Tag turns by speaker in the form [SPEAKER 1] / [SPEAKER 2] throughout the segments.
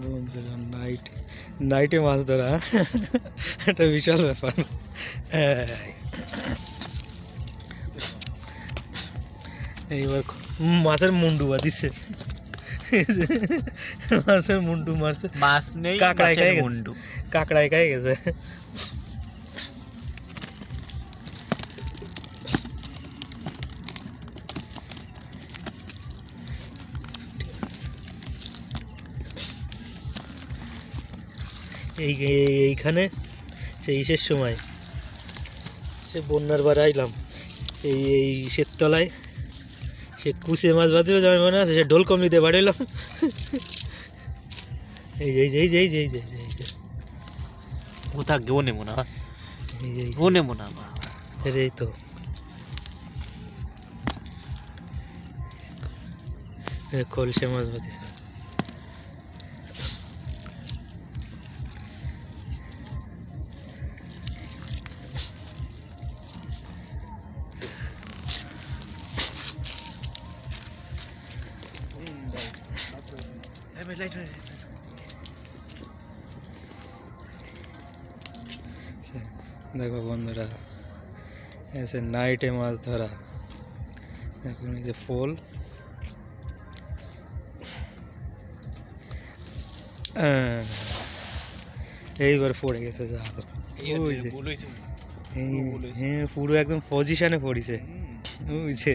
[SPEAKER 1] বন্ধুরা নাইটে মাছ ধরা একটা বিশাল ব্যাপার। এইবার মাছের মুন্ডু বাঁধিছে, মাছের মুন্ডু মারছে,
[SPEAKER 2] মাছ নেই,
[SPEAKER 1] কাঁকড়ায় খাই
[SPEAKER 2] মুন্ডু,
[SPEAKER 1] কাঁকড়ায় খাই গেছে। এইখানে সেই ইসের সময় সে বন্যার বার আইলাম, এই ইসের তলায় সে কুচে মাছ বাঁধিল, যেমন মনে আছে, সে ঢোল কমলিতে বাড়াইলাম। এই এই এই এই এই এই
[SPEAKER 2] কোথা গেও নেবো না, গো নেবো না
[SPEAKER 1] এই তো কলসে মাছ বাঁধিছে। দেখো বন্ধুরা, এসে নাইটে মাছ ধরা। এখন এই যে পোল, এইবার পড়ে গেছে জাল। হ্যাঁ, পুরো একদম পজিশনে পড়িছে, বুঝছে।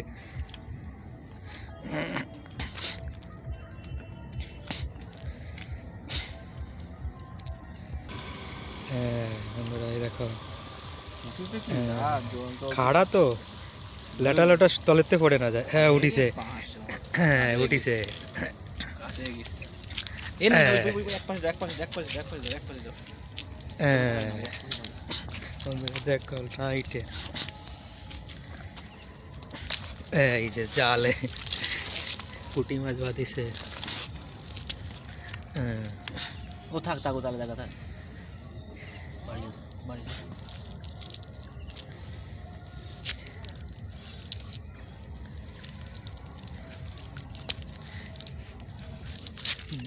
[SPEAKER 1] হ্যাঁ বন্ধুরা, এই দেখো খাড়া তো লেটা লেটা তলেতে পড়ে না যায়। হ্যাঁ উঠিছে, হ্যাঁ উঠিছে। দেখো নাইটে এই যে জালে পুঁটি মাছ বাঁধিছে।
[SPEAKER 2] ও থাক থাক, তাহলে দেখা থাক।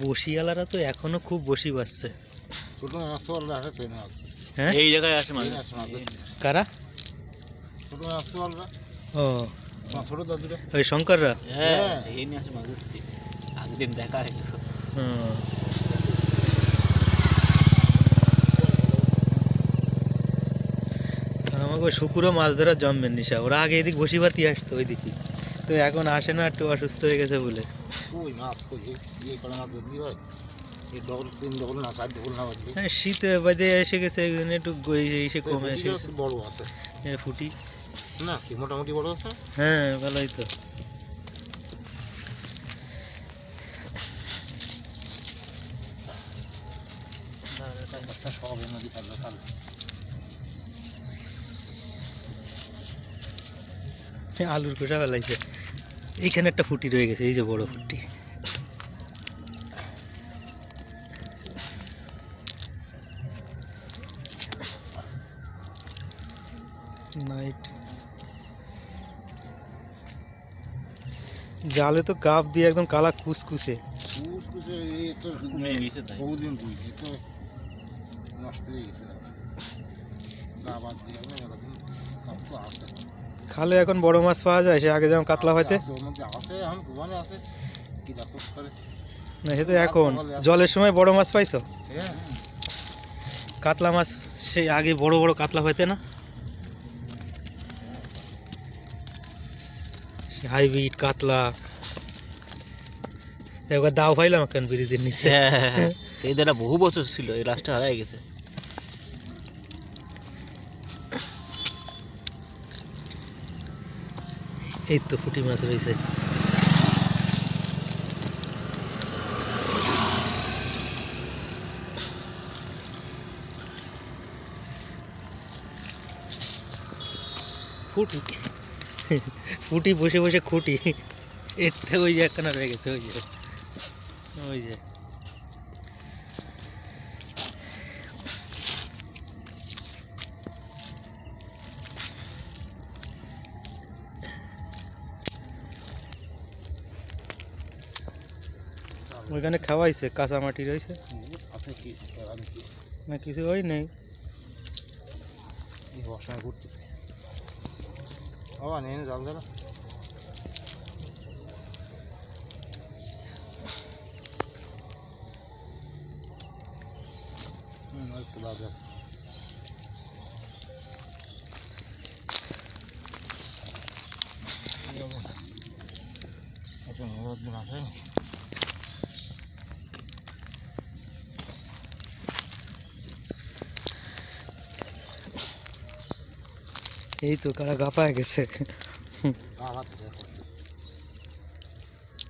[SPEAKER 1] বসিওয়ালারা তো এখনো খুব বসি বাজছে। হ্যাঁ
[SPEAKER 2] এই জায়গায় আসে মাছ
[SPEAKER 1] কারা? ও ওই শঙ্কররা।
[SPEAKER 2] হ্যাঁ এই নিয়ে আসে মাছ, একদিন দেখা হলো।
[SPEAKER 1] আমাকে শুকুরও মাছ ধরা জন্মের নিশা, ওরা আগে এদিক বসিবাতি আসতো ওইদিকে, তো এখন আসে না, একটু অসুস্থ হয়ে গেছে বলে। হ্যাঁ শীত বাদে এসে গেছে, একটু এসে কমে এসে
[SPEAKER 3] বড় আছে
[SPEAKER 1] ফুটি
[SPEAKER 3] না, মোটামুটি বড় আছে।
[SPEAKER 1] হ্যাঁ ভালোই তো। আলুর খোসা ফেলাইছে, এইখানে একটা ফুটি রয়ে গেছে, এই যে বড় ফুটি। নাইট জালে তো কাপ দিয়ে একদম কালা কুসকুসে। খালে এখন বড় মাছ পাওয়া যায়, সে আগে যেমন কাতলা হইতে না, সে তো এখন জলের সময় বড় মাছ পাইছো, কাতলা মাছ সেই আগে বড় বড় কাতলা হইতে না, হাইব্রিড কাতলা। একবার দাও পাইলাম এখন ব্রিজের নিচে।
[SPEAKER 2] এই দাদা বহু বছর ছিল, এই রাস্তা হারাই গেছে।
[SPEAKER 1] এই তো ফুটি মাছ রয়েছে। ফুটি ফুটি বসে বসে খুঁটি, এটা ওই যে একখানা রয়ে গেছে, ওই যে ওই যে ওইখানে খাওয়াইছে, কাঁচা মাটি রয়েছে
[SPEAKER 3] আপনি কি আমি কি
[SPEAKER 1] না, কিছু হয় নেই।
[SPEAKER 3] এই বর্ষায় ঘুরতেছে বাবা নেন জল দেন একটু বাজে আচ্ছা দিন আছে
[SPEAKER 1] এই তো কারা গাপায় গেছে।
[SPEAKER 3] আবার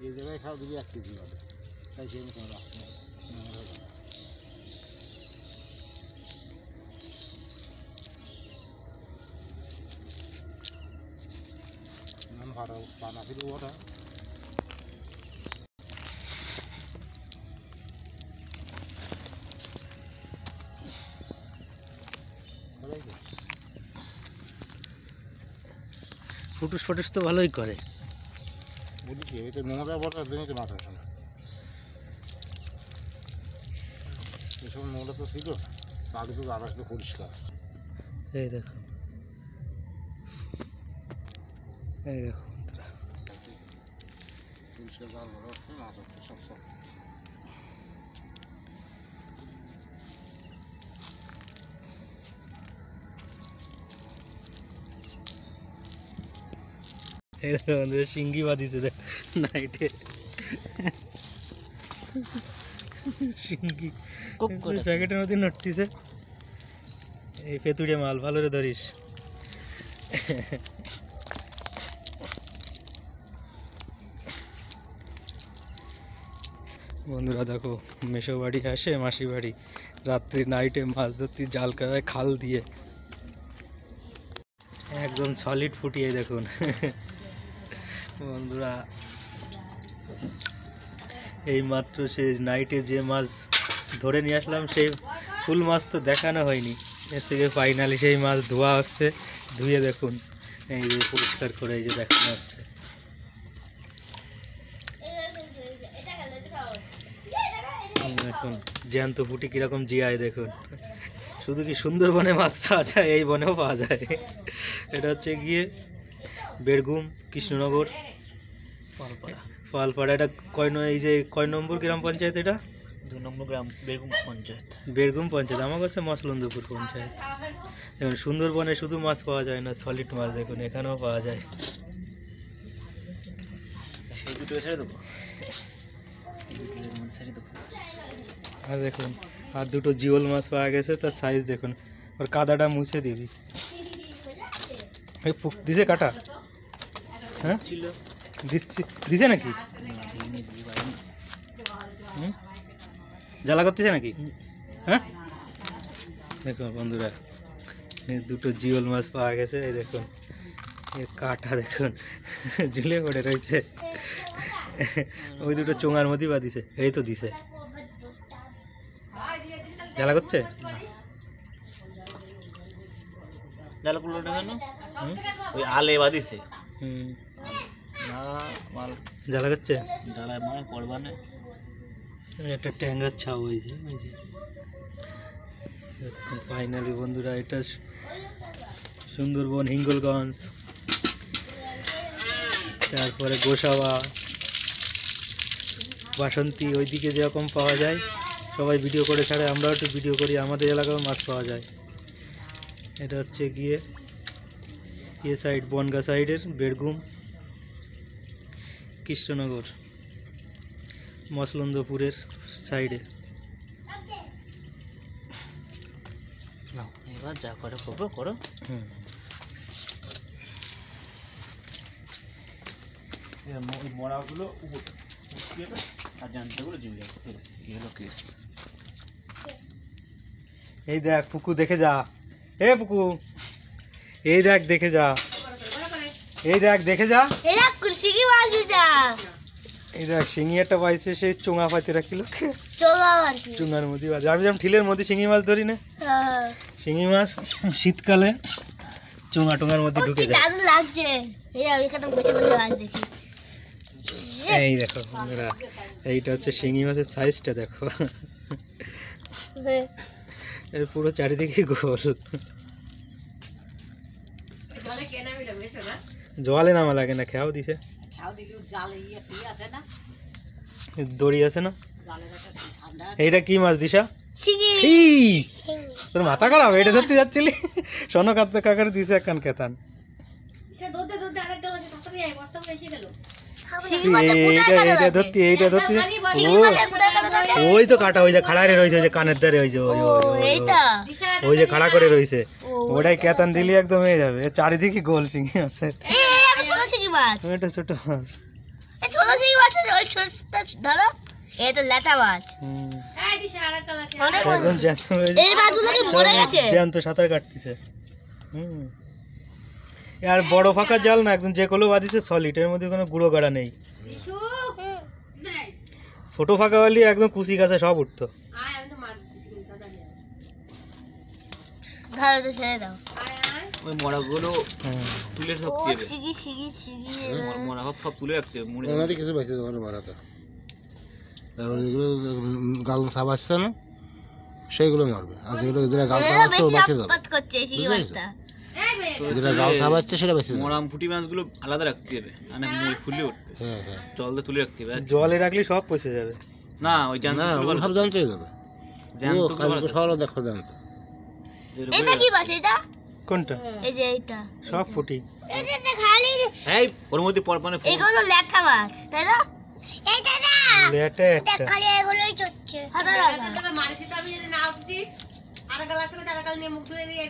[SPEAKER 3] এই জায়গায় খাওয়া দিবি 1 কেজি হবে তাই জন্য কোনো রাস্তা নেই নাম ভাড়া পানা ফিরে ওটা
[SPEAKER 1] ফুটুস ফুটুস তো ভালোই করে।
[SPEAKER 3] বলি কি এটা নোংরা বটার জন্যই তো মাছ আসে না এসব নোংরা তো ছিল আগে তো আকাশ তো পরিষ্কার
[SPEAKER 1] এই দেখুন, এই দেখুন বন্ধুরা,
[SPEAKER 3] পরিষ্কার জাল ভরা হচ্ছে মাছ আসছে সব সব
[SPEAKER 1] এই দেখুন বন্ধুরা, শিঙ্গি বাঁধিছে দেখ নাইটে, শিঙ্গি প্যাকেটের মধ্যে নড়তিছে। এই পেতুড়িয়া মাল ভালো রে ধরিস। বন্ধুরা দেখো, মেশো বাড়ি আসে মাসি বাড়ি, রাত্রি নাইটে মাছ ধরতে জাল কাটায় খাল দিয়ে, একদম সলিড ফুটিয়ে দেখুন। বন্ধুরা এই মাত্র সে নাইটে যে মাছ ধরে নিয়ে আসলাম, সেই ফুল মাছ তো দেখানো হয়নি, এর থেকে ফাইনালি সেই মাছ ধোয়া হচ্ছে। ধুয়ে দেখুন, এই যে পরিষ্কার করে এই যে দেখানো হচ্ছে। দেখুন জ্যান্ত ফুটি কিরকম জিয়ায় দেখুন। শুধু কি সুন্দরবনে মাছ পাওয়া যায়, এই বনেও পাওয়া যায়। এটা হচ্ছে গিয়ে বেড়গুম, কৃষ্ণনগর, পালপাড়া। এটা এই যে কয় নম্বর গ্রাম পঞ্চায়েত? এটা
[SPEAKER 2] 2 নম্বর গ্রাম, বেগুম পঞ্চায়েত।
[SPEAKER 1] বেড়গুম পঞ্চায়েত, আমার কাছে মসলন্দপুর পঞ্চায়েত। দেখুন সুন্দরবনে শুধু মাছ পাওয়া যায় না, সলিড মাছ দেখুন এখানেও পাওয়া যায়।
[SPEAKER 2] সেই দুটো ছেড়ে দেবো, ছেড়ে দেবো।
[SPEAKER 1] আর দেখুন আর দুটো জিওল মাছ পাওয়া গেছে, তার সাইজ দেখুন। ওর কাদাটা মুছে দিবি। এই ফুক দিছে কাটা? হ্যাঁ
[SPEAKER 2] ছিল
[SPEAKER 1] দিচ্ছি, দিছে নাকি? জ্বালা করতেছে নাকি? হ্যাঁ দেখুন বন্ধুরা, এই দুটো জিওল মাছ পাওয়া গেছে। এই দেখুন এই কাটা দেখুন ঝুলে পড়ে রয়েছে। ওই দুটো চোঙার মধ্যেই বা দিছে, এই তো দিছে। জ্বালা করছে?
[SPEAKER 2] জালগুলো কেন ওই আলে বাদিছে না মাল
[SPEAKER 1] জ্বালা করছে,
[SPEAKER 2] জ্বালায় মানে করবানে।
[SPEAKER 1] একটা ট্যাঙ্গার ছাউ হয়েছে। ফাইনালি বন্ধুরা, এটা সুন্দরবন, হিঙ্গলগঞ্জ, তারপরে গোসাবা, বাসন্তী, ওইদিকে যেরকম পাওয়া যায় সবাই ভিডিও করে ছাড়ে, আমরাও একটু ভিডিও করি, আমাদের এলাকায় মাছ পাওয়া যায়। এটা হচ্ছে গিয়ে এ সাইড, বনগা সাইডের বেড়গুম, কৃষ্ণনগর, মসলন্দপুরের সাইডে।
[SPEAKER 2] এবার যা করে করবো করো। মরাগুলো আর জানতেগুলো জিমে এগুলো কেস।
[SPEAKER 1] এই দেখ পুকু, দেখে যা। এ পুকু, এই দেখ দেখে যা, এই দেখ দেখে যা। এই দেখ শিঙি একটা পাইছে, সেই চোঙা পাইতে রাখিল, চোঙার মধ্যে বাজে। আমি যেমন ঠিলের মধ্যে শিঙি মাছ ধরি না, শিঙি মাছ শীতকালে চোঙা টোঙার মধ্যে ঢুকে যায়। এই দেখো বন্ধুরা, এইটা হচ্ছে শিঙি মাছের সাইজটা দেখো, এর পুরো চারিদিকে গোল। জলে নামা লাগে না, খেয়াও দিছে, দড়ি আছে না। এইটা কি মাছ দিশা? তোর মাথা খারাপ, এটা ধরতে যাচ্ছিলি? শোনো কাকার দিছে একখান কেতান। এইটা ধরতি, এইটা ধরতি। ওই তো কাটা, ওই যে খাড়া রয়েছে, ওই যে কানের ধারে, ওই যে ওই যে খাড়া করে রয়েছে, ওটাই কেতান দিলি একদম হয়ে যাবে। চারিদিকে গোল শিঙি আছে। এটা ছোট মাছ, একদম জ্যান্ত সাঁতার কাটতেছে। আর বড় ফাঁকা জাল না, একদম যে কলো বাঁধিছে সলিড, এর মধ্যে কোনো গুঁড়ো গাড়া নেই। ছোট ফাঁকা বালি একদম কুচি গাছে সব উঠতো।
[SPEAKER 2] ওই মরাগুলো তুলে সব মরা সব তুলে রাখছে,
[SPEAKER 3] ওনাদের কিছু বেঁচে যাবে মারাতে। তারপরে যেগুলো গাল সাপ আসছে না, সেইগুলো মারবে, আর যেগুলো গাল সাপ আসছে ও বেঁচে যাবে। যেটা গাল সাপ আসছে সেটা বেঁচে যাবে।
[SPEAKER 2] মরাম পুঁটি মাছগুলো আলাদা রাখতে হবে, মানে মই ফুলে উঠবে।
[SPEAKER 3] হ্যাঁ,
[SPEAKER 2] জল দিয়ে তুলে রাখতে হবে।
[SPEAKER 1] জলে রাখলে সব পচে যাবে।
[SPEAKER 2] না ওই জানতো
[SPEAKER 3] সব জানতে যাবে, সব দেখো জানতো।
[SPEAKER 4] এটা কি মাছ এটা?
[SPEAKER 1] কোনটা?
[SPEAKER 4] এই যে এইটা
[SPEAKER 1] সব ফুটি।
[SPEAKER 4] এটা খালি
[SPEAKER 2] এই ওর মধ্যে পরপানে
[SPEAKER 4] এগুলো ল্যাঠা মাছ, তাই না? এইটা না
[SPEAKER 1] লেটে একটা
[SPEAKER 4] খালি এগুলোই চচ্ছে। হাজার হাজার
[SPEAKER 5] মারিছি তো আমি যদি না উঠছি, আর গাল আছে, আর গাল নিয়ে মুখ ধুয়ে দিয়ে